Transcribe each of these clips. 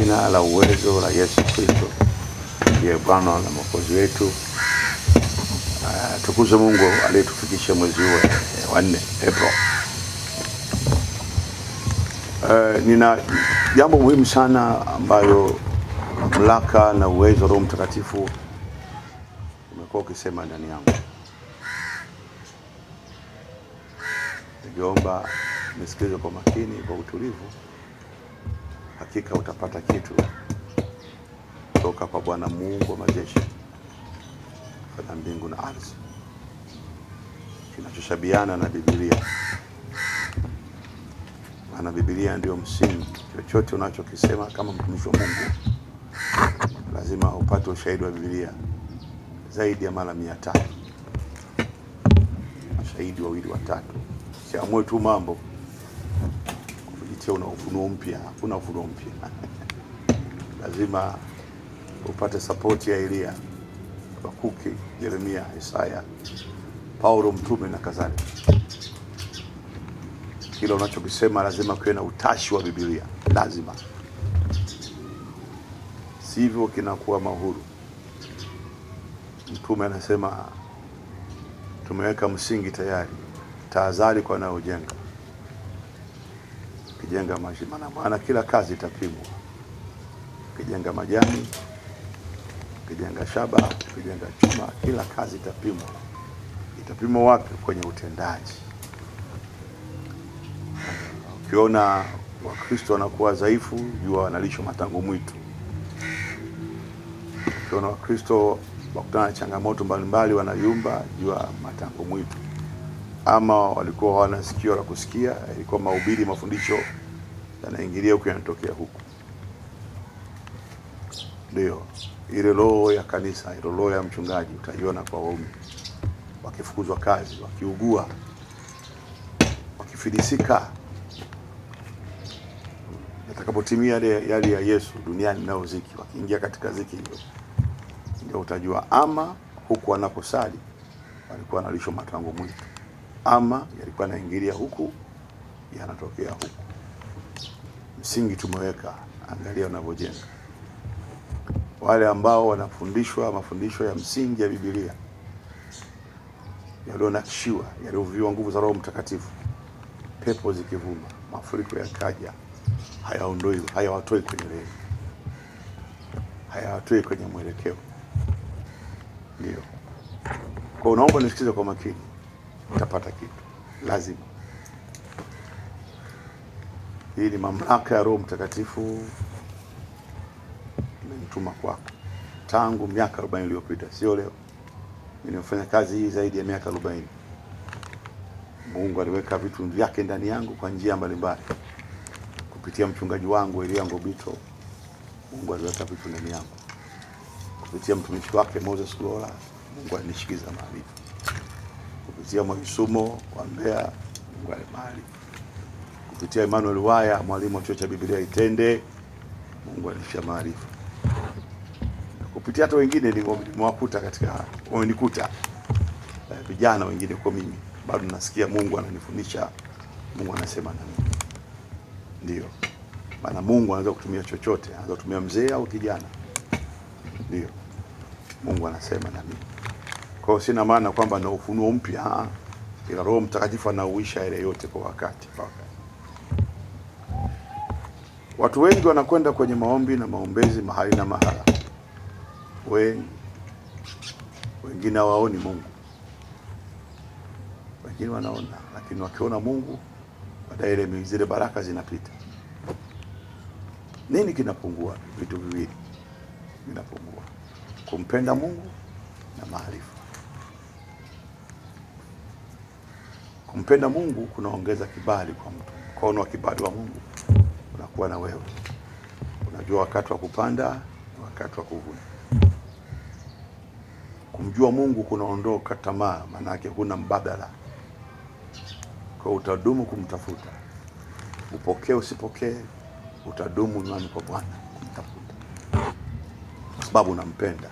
jina la uwezo la Yesu Kristo ndiye Bwana na Mwokozi wetu. Tukuze Mungu aliyetufikisha mwezi wa 4 April. Nina jambo muhimu sana ambayo mamlaka na uwezo wa Roho Mtakatifu umekuwa ukisema ndani yangu. Ningeomba nisikilize kwa makini, kwa utulivu. Hakika utapata kitu kutoka kwa Bwana Mungu wa majeshi, fanya mbingu na ardhi, kinachoshabiana na Biblia. Maana Biblia ndio msingi. Chochote unachokisema kama mtumishi wa Mungu lazima upate ushahidi wa Biblia zaidi ya mara 300. Mashahidi 2 3. Siamue tu mambo kujitia una ufunuo mpya. Hakuna ufunuo mpya. Lazima upate support ya Elia, Habakuki, Yeremia, Isaya, Paulo mtume na kadhalika. Kila unachokisema lazima kuwe na utashi wa Biblia, lazima. Sivyo kinakuwa mahuru. Mtume anasema tumeweka msingi tayari, tahadhari kwa wanaojenga. Ukijenga maana kila kazi itapimwa. Ukijenga majani, ukijenga shaba, ukijenga chuma, kila kazi itapimwa. Itapimwa wapi? Kwenye utendaji. Ukiona Wakristo wanakuwa dhaifu, jua wanalishwa matango mwitu. Ukiona Wakristo wakutana na changamoto mbalimbali wanayumba, jua matango mwitu. Ama walikuwa hawana sikio la kusikia, ilikuwa mahubiri, mafundisho yanaingilia huku, yanatokea huku. Ndio ile roho ya kanisa, ile roho ya mchungaji utaiona kwa waumini wakifukuzwa kazi, wakiugua, wakifilisika. Atakapotimia yale ya Yesu duniani nao ziki, wakiingia katika ziki hiyo, ndio utajua ama huku wanaposali walikuwa wanalishwa matango mwitu, ama yalikuwa yanaingilia huku, yanatokea huku. Msingi tumeweka, angalia unavyojenga. Wale ambao wanafundishwa mafundisho ya msingi ya Biblia yalionakshiwa, yalioviwa nguvu za Roho Mtakatifu, pepo zikivuma, mafuriko yakaja, hayaondoi, hayawatoi kwenye reli, hayawatoi kwenye mwelekeo. Ndio. Kwa unaomba nisikize kwa makini, utapata kitu. Lazima. Hii ni mamlaka ya Roho Mtakatifu imenituma kwako. Tangu miaka 40 iliyopita, sio leo. Nimefanya kazi hii zaidi ya miaka 40. Mungu aliweka vitu vyake ndani yangu kwa njia mbalimbali. Kupitia mchungaji wangu Elia Ngobito, Mungu aliweka vitu ndani yangu. Kupitia mtumishi wake Moses Kulola, Mungu alinishikiza maarifa. Kupitia Mwisumo wa Mbeya, Mungu alimalifa. Kupitia Emmanuel Waya, mwalimu wa chuo cha Biblia Itende, Mungu alishia maarifa. Kupitia hata wengine nimewakuta katika, wamenikuta vijana wengine kwa mimi, bado nasikia Mungu ananifundisha, Mungu anasema na mimi. Ndio. Maana Mungu anaweza kutumia chochote, anaweza kutumia mzee au kijana. Ndio. Mungu anasema na mimi. Kwa hiyo sina maana kwamba na ufunuo mpya, ila Roho Mtakatifu anauisha ile yote kwa wakati. Watu wengi wanakwenda kwenye maombi na maombezi mahali na mahala. Wengine hawaoni Mungu. Wengine wanaona, lakini wakiona Mungu, baadaye ile zile baraka zinapita. Nini kinapungua? Vitu viwili vinapungua: kumpenda Mungu na maarifa. Kumpenda Mungu kunaongeza kibali kwa mtu. Mkono wa kibali wa Mungu unakuwa na wewe. Unajua wakati wa kupanda na wakati wa kuvuna. Kumjua Mungu kunaondoa tamaa, maana yake huna mbadala. Kwa utadumu kumtafuta. Upokee usipokee, utadumu imani kwa Bwana kumtafuta. Kwa sababu unampenda.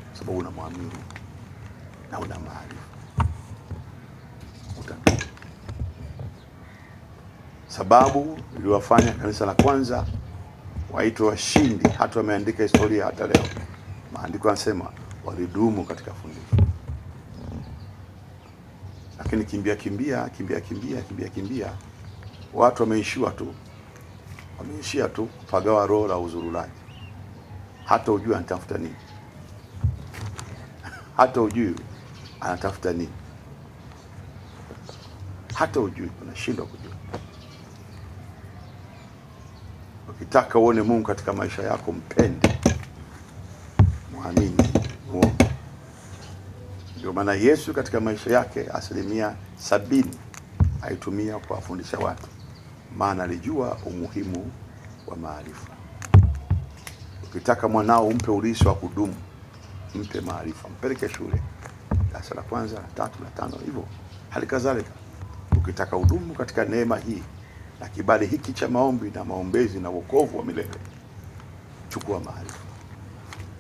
Kwa sababu unamwamini na una maarifa. Utadumu. Sababu iliwafanya kanisa la kwanza waitwa washindi, hata wameandika historia hata leo. Maandiko yanasema walidumu katika fundisho. Lakini kimbia, watu wameishia tu kupagawa roho la uzurulaji. Hata ujui anatafuta nini, hata ujui anatafuta nini, hata ujui, unashindwa kujua. Ukitaka uone Mungu katika maisha yako, mpende, muamini, muombe. Ndio maana Yesu katika maisha yake 70% aitumia kuwafundisha watu, maana alijua umuhimu wa maarifa. Ukitaka mwanao umpe urithi wa kudumu, mpe maarifa, mpeleke shule darasa la kwanza, la 3, la 5, hivyo hali kadhalika. Ukitaka udumu katika neema hii na kibali hiki cha maombi na maombezi na wokovu wa milele, chukua maarifa.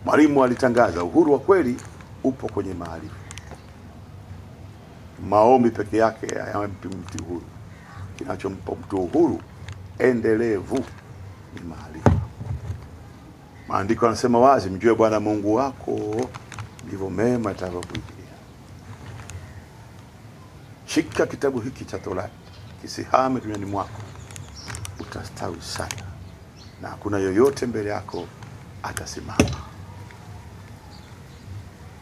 Mwalimu alitangaza uhuru wa kweli upo kwenye maarifa. Maombi peke yake hayampi mtu uhuru. Kinachompa mtu uhuru endelevu ni maarifa. Maandiko yanasema wazi, mjue Bwana Mungu wako, ndivyo mema itakavyokujilia. Shika kitabu hiki cha Torati, kisihame duniani mwako, utastawi sana, na hakuna yoyote mbele yako atasimama.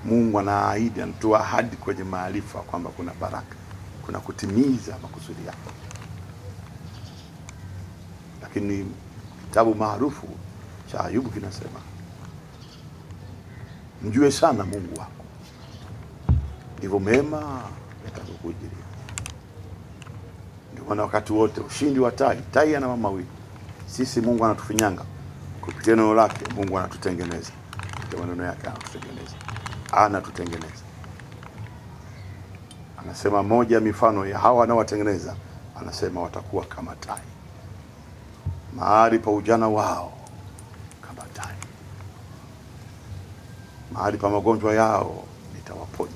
Mungu anaahidi, anatoa ahadi kwenye maarifa kwamba kuna baraka, kuna kutimiza makusudi yako. Lakini kitabu maarufu cha Ayubu kinasema, mjue sana Mungu wako, ndivyo mema yatakavyokujilia. Ndio maana wakati wote ushindi wa tai ana mama mawili. Sisi Mungu anatufinyanga kupitia neno lake. Mungu anatutengeneza kwa maneno yake, anatutengeneza. Anasema moja mifano ya hawa anaowatengeneza, anasema watakuwa kama tai, mahali pa ujana wao kama tai, mahali pa magonjwa yao nitawaponya,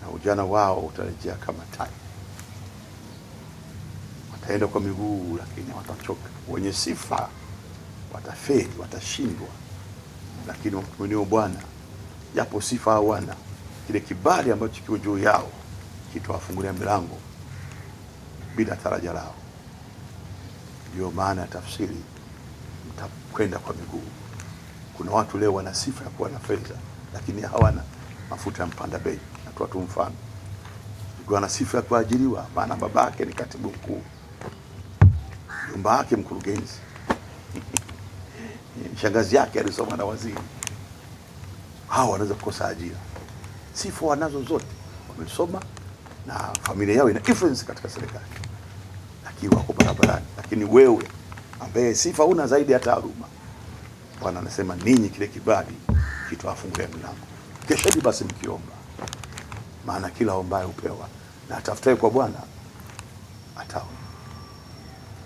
na ujana wao utarejea kama tai. Wataenda kwa miguu lakini watachoka. Wenye sifa watafeli, watashindwa, lakini wamtumainio Bwana, japo sifa hawana, kile kibali ambacho kiko juu yao kitawafungulia milango bila taraja lao. Ndio maana tafsiri, mtakwenda kwa miguu. Kuna watu leo wana sifa ya kuwa na fedha, lakini hawana mafuta ya mpanda bei. Natoa tu mfano. Ana sifa ya kuajiriwa, maana babake ni katibu mkuu, nyumba yake mkurugenzi, shangazi yake alisoma na waziri. Hao wanaweza kukosa ajira. Sifa wanazo zote, wamesoma na familia yao ina influence katika serikali, lakini wako barabarani. Lakini wewe ambaye sifa una zaidi ya taaluma, Bwana anasema ninyi kile kibali kitawafungulia milango. Kesheni basi mkiomba, maana kila ombaye upewa, na atafutaye kwa Bwana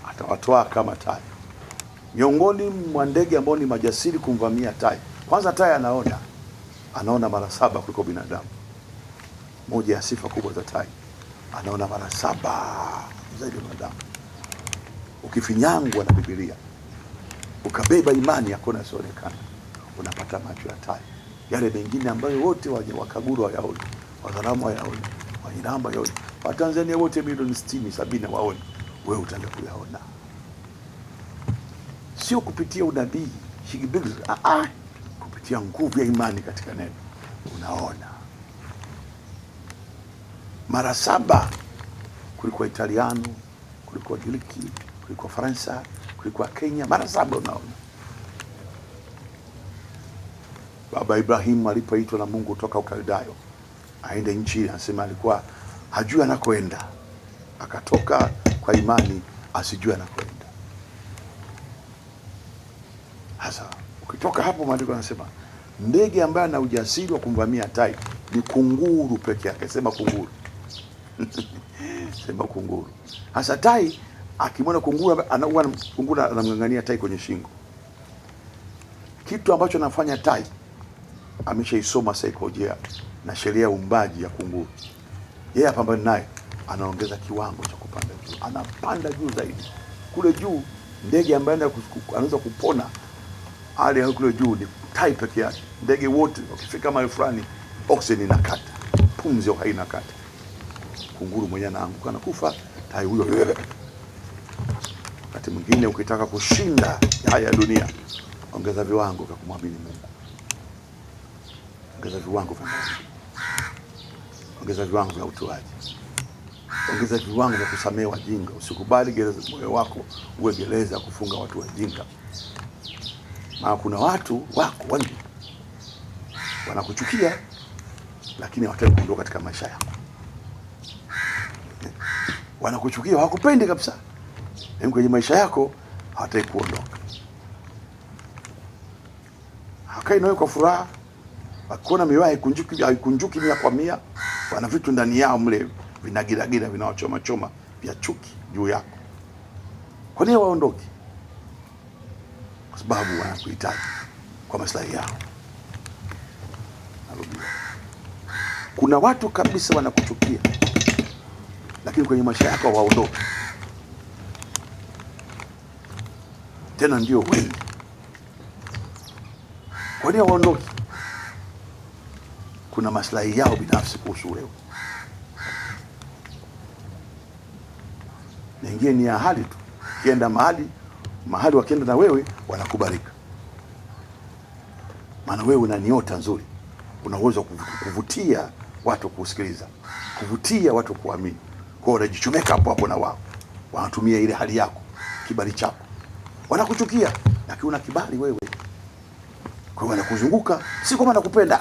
atawatoa kama tai. Miongoni mwa ndege ambao ni majasiri kumvamia tai, kwanza tai anaona mara 7 kuliko binadamu. Moja ya sifa kubwa za tai, anaona mara 7 zaidi ya binadamu. Ukifinyangwa na Biblia, ukabeba imani yako na sionekana, unapata macho ya tai. Yale mengine ambayo wote wakaguru wayaone, Wazaramo wayaone, Wanyiramba wayaone, Watanzania wote milioni 60-70 waone, wewe utaenda kuyaona. Sio kupitia unabii shigibili, kupitia nguvu ya imani katika neno, unaona mara 7 kuliko Italiano, kuliko Giriki, kuliko Faransa, kuliko Kenya, mara 7 unaona. Baba Ibrahim alipoitwa na Mungu kutoka Ukaldayo aende nchi, anasema alikuwa hajui anakoenda, akatoka kwa imani asijue anakoenda. Hasa ukitoka hapo, maandiko yanasema ndege ambaye ana ujasiri wa kumvamia tai ni kunguru peke yake. Sema kunguru. Sema kunguru. Hasa tai akimwona kunguru, kunguru anamngangania tai kwenye shingo. Kitu ambacho anafanya tai, ameshaisoma saikolojia na sheria ya uumbaji ya kunguru. Yeye apambana naye, anaongeza kiwango cha kupanda juu, anapanda juu zaidi. Kule juu Ndege ambaye anaweza kupona hali ya kule juu ni tai peke yake. Ndege wote wakifika mahali fulani oxygen inakata, pumzi haina kata. Kunguru mwenyewe anaanguka na kufa, tai huyo. Wakati mwingine ukitaka kushinda haya ya dunia, ongeza viwango vya kumwamini Mungu. Ongeza viwango vya maombi. Ongeza viwango vya utoaji. Ongeza viwango vya kusamehe wajinga. Usikubali gereza moyo wako uwe gereza kufunga watu wajinga. Maana kuna watu wako wengi wanakuchukia lakini hawataki kuondoka katika maisha yako. Wanakuchukia, hawakupendi kabisa. Lakini kwenye maisha yako hawataki kuondoka. Hakai nawe kwa furaha. Wakiona mioyo haikunjuki 100%, wana vitu ndani yao mle vinagiragira vinawachoma choma vya chuki juu yako. Kwa nini waondoke? Kwa sababu wanakuhitaji kwa maslahi yao. Narudia. Kuna watu kabisa wanakuchukia lakini kwenye maisha yako waondoke. Tena ndio wengi. Kwa nini waondoke? Kuna maslahi yao binafsi kuhusu wewe. Nyingine ni ahadi tu. Kienda mahali wakienda na wewe wanakubarika. Maana wewe una nyota nzuri. Una uwezo kuvutia watu kusikiliza, kuvutia watu kuamini. Kwa hiyo unajichomeka hapo na wao. Wanatumia ile hali yako, kibali chako. Wanakuchukia lakini una kibali wewe. Kwa hiyo wanakuzunguka, si kama nakupenda.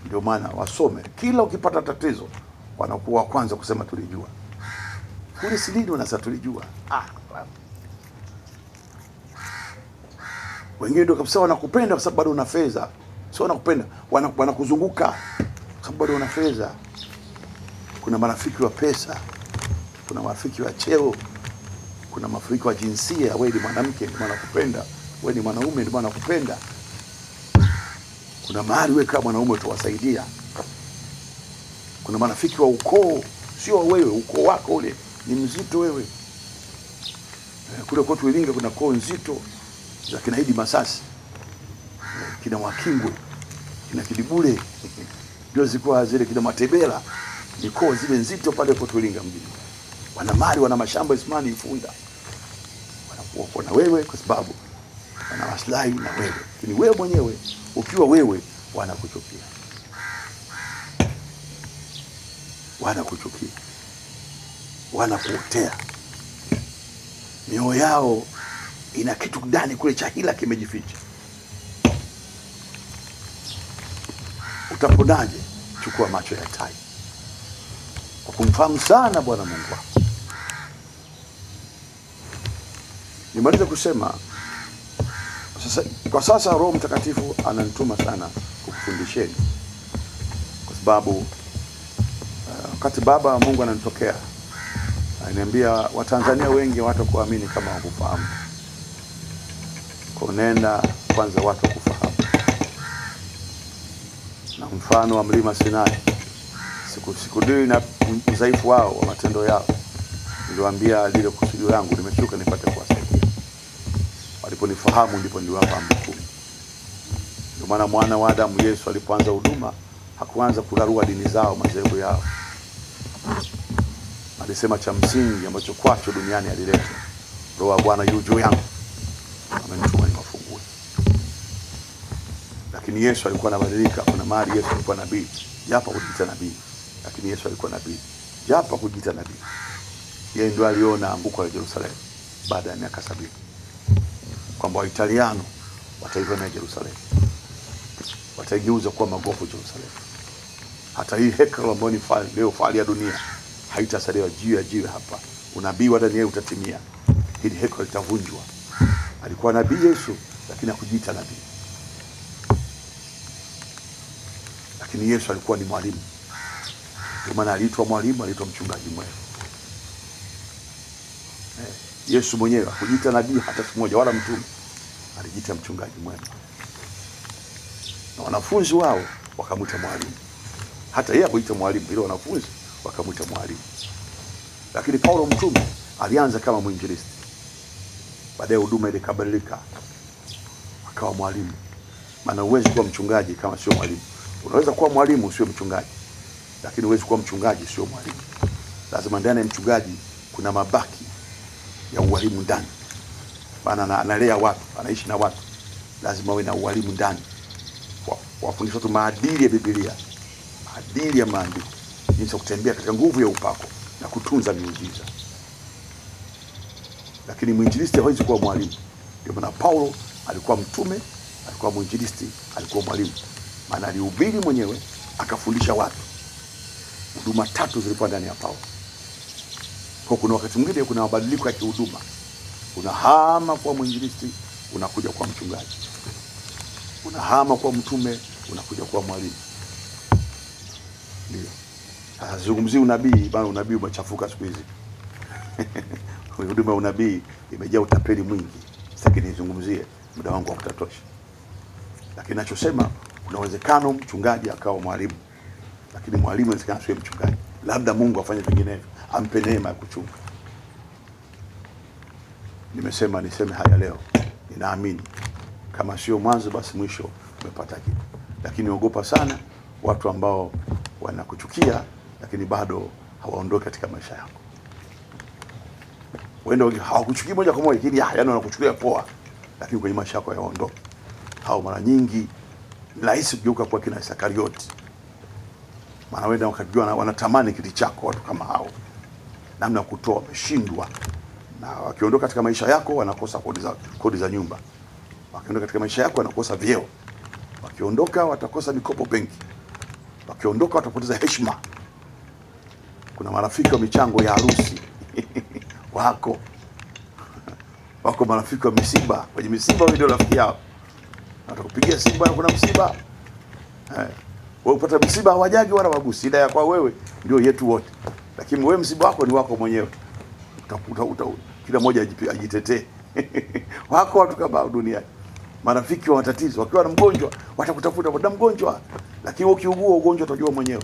Ndio maana wasome. Kila ukipata tatizo wanakuwa wa kwanza kusema tulijua. Kule silini wanasema tulijua. Wengine ndio kabisa wanakupenda kwa sababu bado una fedha. Sio wanakupenda, wanakuzunguka kwa sababu bado una fedha. Kuna marafiki wa pesa, kuna marafiki wa cheo, kuna marafiki wa jinsia. Wewe ni mwanamke ndio wanakupenda, wewe ni mwanaume ndio wanakupenda. Kuna mahali wewe kama mwanaume utawasaidia. Kuna marafiki wa ukoo, sio wewe, ukoo wako ule ni mzito wewe. Kule kwetu Iringa kuna koo nzito za kina Idi Masasi, kina Mwakingwe, kina Kidibule, ndio zilikuwa zile kina Matebela, ni koo zile nzito pale kwetu Iringa mjini. Wana mali, wana mashamba Ismani Ifunda. Wanakuwa na wewe kwa sababu wana maslahi na wewe. Lakini wewe mwenyewe ukiwa wewe wanakuchukia. Wanakuchukia. Wanakuotea. Mioyo yao ina kitu ndani kule cha hila kimejificha. Utaponaje? Chukua macho ya tai kwa kumfahamu sana Bwana Mungu wako. Nimaliza kusema kwa sasa Roho Mtakatifu ananituma sana kukufundisheni, kwa sababu wakati Baba Mungu ananitokea ananiambia Watanzania wengi hawatakuamini kama wakufahamu. Kwa nenda kwanza watu kufahamu. Na mfano wa mlima Sinai, sikudili na udhaifu wao wa matendo yao. Niliwaambia lile kusudio langu nimeshuka nipate kuwasaidia. Waliponifahamu ndipo niliwapa amri 10. Ndio maana mwana wa Adamu Yesu alipoanza huduma hakuanza kurarua dini zao, madhehebu yao. Alisema cha msingi ambacho kwacho duniani alileta, Roho wa Bwana yu juu yangu, amenituma niwafungue. Lakini Yesu alikuwa anabadilika. Kuna mahali Yesu alikuwa nabii, japo kujiita nabii, lakini Yesu alikuwa nabii japo kujiita nabii. Yeye ndio aliona anguko la Yerusalemu baada ya miaka 70, kwamba Waitaliano wataivamia Yerusalemu, wataigeuza kuwa magofu Yerusalemu. Hata hii hekalu ambayo ni leo fahari ya dunia haitasalia jiwe hapa. Unabii wa Danieli utatimia. Hili hekalu litavunjwa. Alikuwa nabii Yesu lakini hakujiita nabii. Lakini Yesu alikuwa ni mwalimu. Kwa maana aliitwa mwalimu, aliitwa mchungaji mwema. Yesu mwenyewe hakujiita nabii hata siku moja wala mtume. Alijiita mchungaji mwema. Na wanafunzi wao wakamwita mwalimu. Hata yeye hakujiita mwalimu, ile wanafunzi wakamwita mwalimu. Lakini Paulo mtume alianza kama mwinjilisti. Baadaye huduma ile ikabadilika, akawa mwalimu. Maana huwezi kuwa mchungaji kama sio mwalimu. Unaweza kuwa mwalimu sio mchungaji, lakini huwezi kuwa mchungaji sio mwalimu. Lazima ndani ya mchungaji kuna mabaki ya ualimu ndani. Maana analea watu, anaishi na watu, lazima awe na ualimu ndani. Wafundisha watu maadili ya Biblia, maadili ya maandiko, jinsi ya kutembea katika nguvu ya upako na kutunza miujiza. Lakini mwinjilisti hawezi kuwa mwalimu. Ndio maana Paulo alikuwa mtume, alikuwa mwinjilisti, alikuwa mwalimu. Maana alihubiri mwenyewe, akafundisha watu. Huduma tatu zilikuwa ndani ya Paulo. Kwa kuna wakati mwingine kuna mabadiliko ya kihuduma. Unahama kwa mwinjilisti, unakuja kwa mchungaji. Unahama kwa mtume, unakuja kwa mwalimu. Ndio. Azungumzie unabii, bana unabii umechafuka siku hizi. Huduma ya unabii imejaa utapeli mwingi. Sitaki nizungumzie, muda wangu hautatosha. Lakini ninachosema kuna uwezekano mchungaji akawa mwalimu. Lakini mwalimu inawezekana asiwe mchungaji. Labda Mungu afanye vinginevyo, ampe neema ya kuchunga. Niseme haya leo. Ninaamini kama sio mwanzo basi mwisho umepata kitu. Lakini ogopa sana watu ambao wanakuchukia lakini bado hawaondoki katika maisha yako. Wenda hawakuchukii moja kwa moja, lakini yaani wanakuchukulia poa, lakini kwenye maisha yako hawaondoki. Hao mara nyingi rahisi kugeuka kwa kina Iskarioti. Maana wenda wakajua wanatamani kiti chako, watu kama hao. Namna kutoa wameshindwa. Na wakiondoka katika maisha yako wanakosa kodi za nyumba. Wakiondoka katika maisha yako wanakosa vyeo. Wakiondoka watakosa mikopo benki. Wakiondoka watapoteza heshima. Kuna marafiki wa michango ya harusi wako marafiki wa misiba. Kwenye misiba wewe ndio rafiki yao. Watakupigia simu, bwana kuna msiba. Wewe upata msiba hawajaji wala wagusi. Shida ya kwa wewe ndio yetu wote. Lakini wewe msiba wako ni wako mwenyewe. Kila mmoja ajitetee. Wako watu kama duniani. Marafiki wa matatizo, wakiwa na mgonjwa watakutafuta kwa mgonjwa. Lakini ukiugua ugonjwa utajua mwenyewe.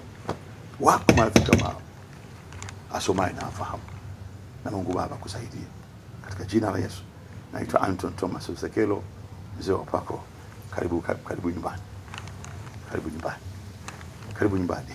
Wako marafiki kama hao. Asomaye na afahamu. Na Mungu Baba kusaidie. Katika jina la Yesu. Naitwa Anton Thomas Usekelo, mzee wa upako. Karibu nyumbani. Karibu nyumbani.